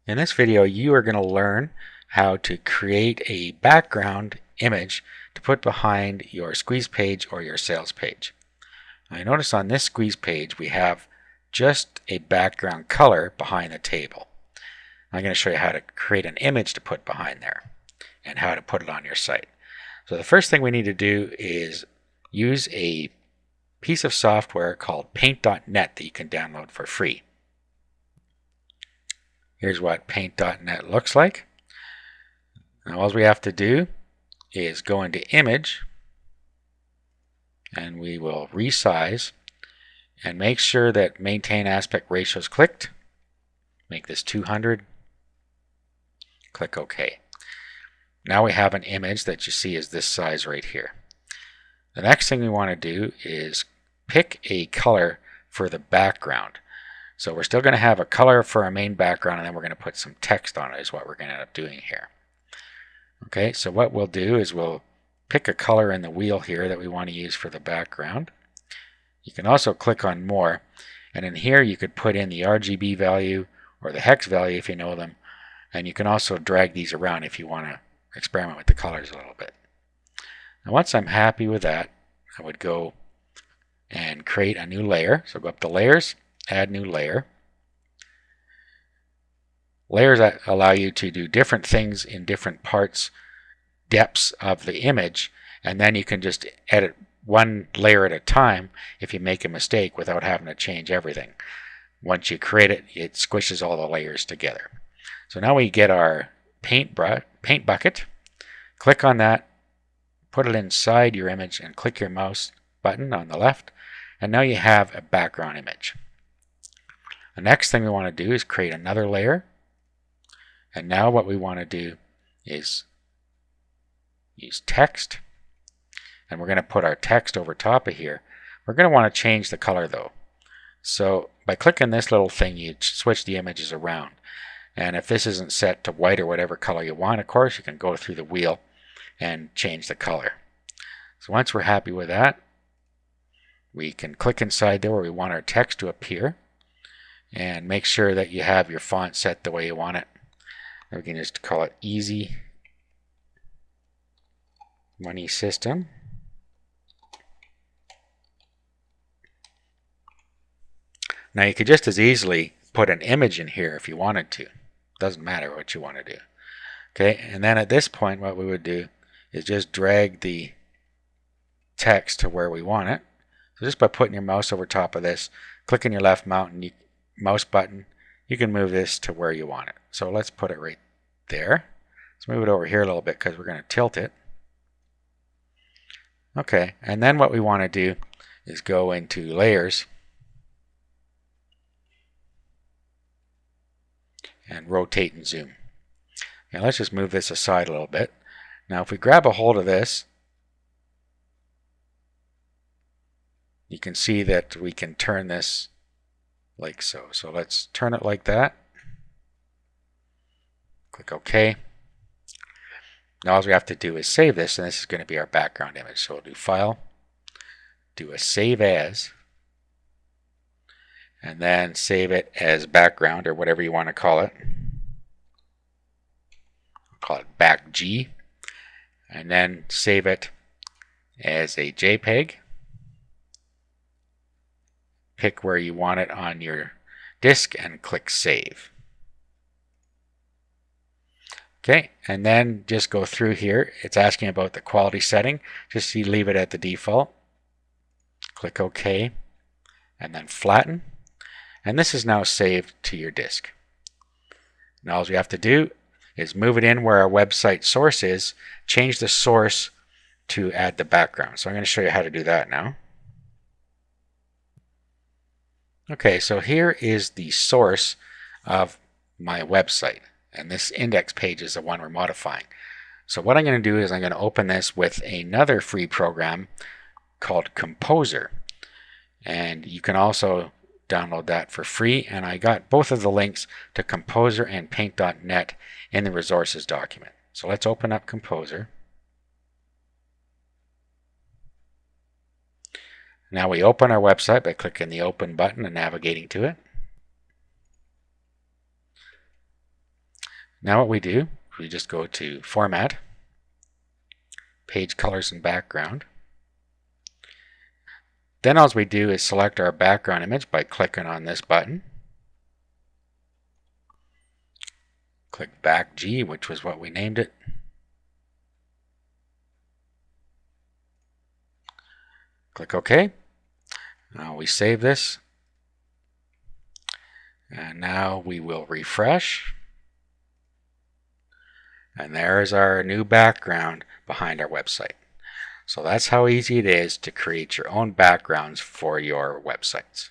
In this video, you are going to learn how to create a background image to put behind your squeeze page or your sales page. Now, you notice on this squeeze page we have just a background color behind the table. I'm going to show you how to create an image to put behind there and how to put it on your site. So the first thing we need to do is use a piece of software called Paint.net that you can download for free. Here's what Paint.net looks like. Now all we have to do is go into Image, and we will resize and make sure that Maintain Aspect Ratio is clicked. Make this 200. Click OK. Now we have an image that you see is this size right here. The next thing we want to do is pick a color for the background. So we're still going to have a color for our main background, and then we're going to put some text on it is what we're going to end up doing here. Okay, so what we'll do is we'll pick a color in the wheel here that we want to use for the background. You can also click on More, and in here you could put in the RGB value or the hex value if you know them, and you can also drag these around if you want to experiment with the colors a little bit. Now once I'm happy with that, I would go and create a new layer. So go up to Layers, Add New Layer. Layers that allow you to do different things in different parts, depths of the image, and then you can just edit one layer at a time if you make a mistake without having to change everything. Once you create it, it squishes all the layers together. So now we get our paint bucket. Click on that, put it inside your image, and click your mouse button on the left, and now you have a background image. The next thing we want to do is create another layer, and now what we want to do is use text, and we're going to put our text over top of here. We're going to want to change the color though. So by clicking this little thing, you switch the images around, and if this isn't set to white or whatever color you want, of course you can go through the wheel and change the color. So once we're happy with that, we can click inside there where we want our text to appear, and make sure that you have your font set the way you want it. And we can just call it Easy Money System. Now you could just as easily put an image in here if you wanted to. Doesn't matter what you want to do. Okay, and then at this point what we would do is just drag the text to where we want it. So just by putting your mouse over top of this, clicking your left mouse button, you can move this to where you want it. So let's put it right there. Let's move it over here a little bit because we're going to tilt it. Okay, and then what we want to do is go into Layers and Rotate and Zoom. Now let's just move this aside a little bit. Now if we grab a hold of this, you can see that we can turn this like so. So let's turn it like that. Click OK. Now all we have to do is save this, and this is going to be our background image. So we'll do File, do a Save As, and then save it as background or whatever you want to call it. Call it BackG, and then save it as a JPEG. Pick where you want it on your disk and click Save. Okay, and then just go through here. It's asking about the quality setting. Just leave it at the default. Click OK, and then flatten. And this is now saved to your disk. Now all we have to do is move it in where our website source is, change the source to add the background. So I'm going to show you how to do that now. Okay, so here is the source of my website, and this index page is the one we're modifying. So what I'm going to do is I'm going to open this with another free program called Composer, and you can also download that for free, and I got both of the links to Composer and Paint.net in the resources document. So let's open up Composer. Now we open our website by clicking the Open button and navigating to it. Now what we do, we just go to Format, Page Colors and Background. Then all we do is select our background image by clicking on this button. Click Back G, which was what we named it. Click OK. Now we save this. And now we will refresh. And there is our new background behind our website. So that's how easy it is to create your own backgrounds for your websites.